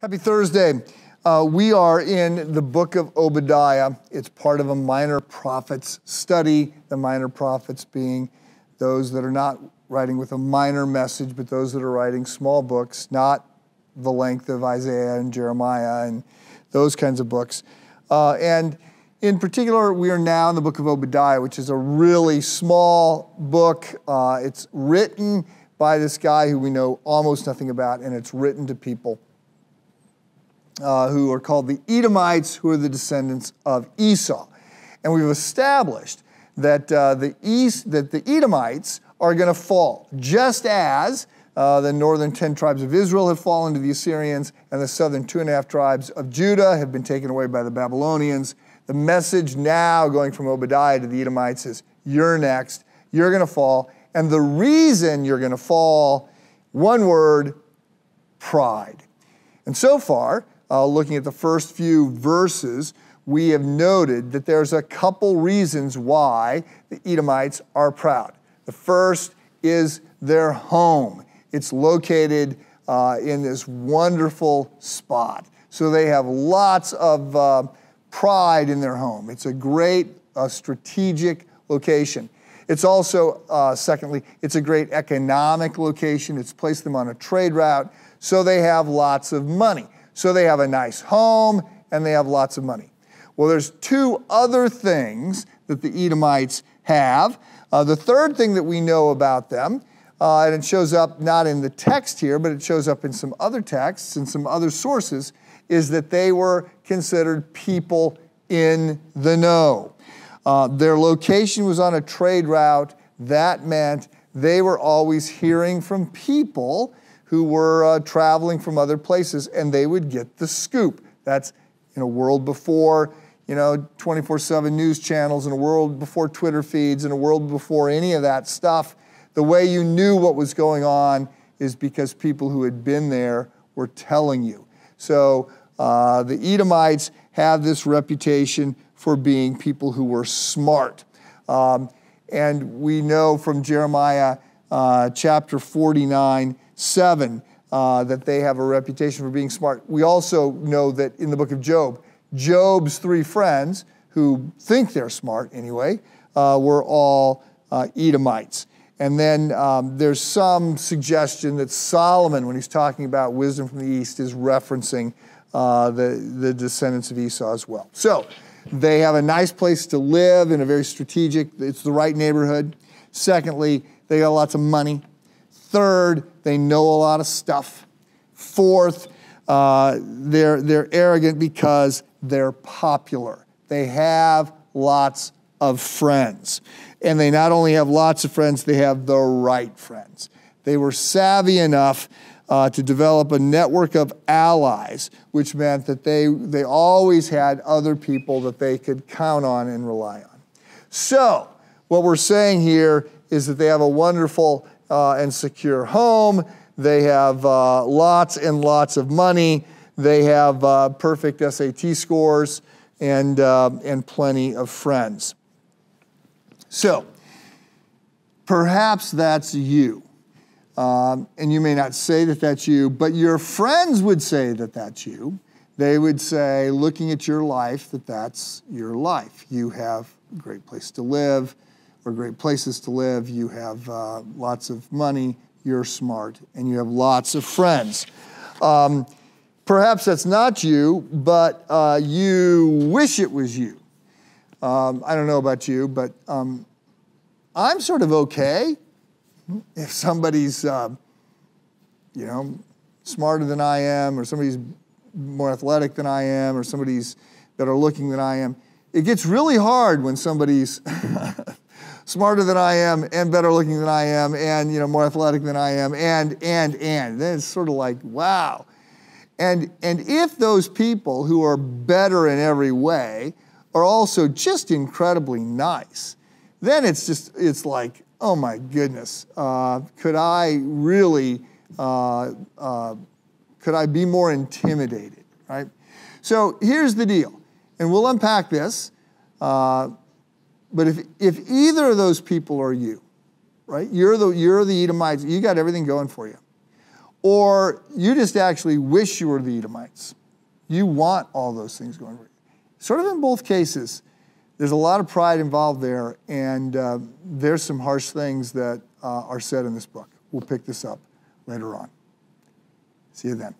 Happy Thursday. We are in the book of Obadiah. It's part of a minor prophets study, the minor prophets being those that are not writing with a minor message, but those that are writing small books, not the length of Isaiah and Jeremiah and those kinds of books. And in particular, we are now in the book of Obadiah, which is a really small book. It's written by this guy who we know almost nothing about, and it's written to people who are called the Edomites, who are the descendants of Esau. And we've established that the Edomites are going to fall, just as the northern 10 tribes of Israel have fallen to the Assyrians, and the southern 2.5 tribes of Judah have been taken away by the Babylonians. The message now going from Obadiah to the Edomites is, you're next, you're going to fall. And the reason you're going to fall, one word, pride. And so far, looking at the first few verses, we have noted that there's a couple reasons why the Edomites are proud. The first is their home. It's located in this wonderful spot. So they have lots of pride in their home. It's a great strategic location. It's also, secondly, it's a great economic location. It's placed them on a trade route, so they have lots of money. So they have a nice home, and they have lots of money. Well, there's two other things that the Edomites have. The third thing that we know about them, and it shows up not in the text here, but it shows up in some other texts and some other sources, is that they were considered people in the know. Their location was on a trade route. That meant they were always hearing from people who were traveling from other places, and they would get the scoop. That's in a world before 24/7 news channels, in a world before Twitter feeds, in a world before any of that stuff. The way you knew what was going on is because people who had been there were telling you. So the Edomites have this reputation for being people who were smart. And we know from Jeremiah chapter 49:7 that they have a reputation for being smart. We also know that in the book of Job, Job's 3 friends, who think they're smart anyway, were all Edomites. And then there's some suggestion that Solomon, when he's talking about wisdom from the east, is referencing the descendants of Esau as well. So they have a nice place to live in a very strategic, it's the right neighborhood. Secondly, they got lots of money. Third, they know a lot of stuff. Fourth, they're arrogant because they're popular. They have lots of friends. And they not only have lots of friends, they have the right friends. They were savvy enough to develop a network of allies, which meant that they always had other people that they could count on and rely on. So what we're saying here is that they have a wonderful and secure home. They have lots and lots of money. They have perfect SAT scores and plenty of friends. So perhaps that's you. And you may not say that that's you, but your friends would say that that's you. They would say, looking at your life, that that's your life. You have a great place to live, or great places to live. You have lots of money. You're smart, and you have lots of friends. Perhaps that's not you, but you wish it was you. I don't know about you, but I'm sort of okay if somebody's, smarter than I am, or somebody's more athletic than I am, or somebody's better looking than I am. It gets really hard when somebody's smarter than I am, and better looking than I am, and more athletic than I am, and. Then it's sort of like, wow. And if those people who are better in every way are also just incredibly nice, then it's like, oh my goodness, could I be more intimidated, right? So here's the deal, and we'll unpack this, but if either of those people are you, right, you're the Edomites, you got everything going for you, or you just actually wish you were the Edomites. You want all those things going for you. Sort of in both cases, there's a lot of pride involved there, and there's some harsh things that are said in this book. We'll pick this up later on. See you then.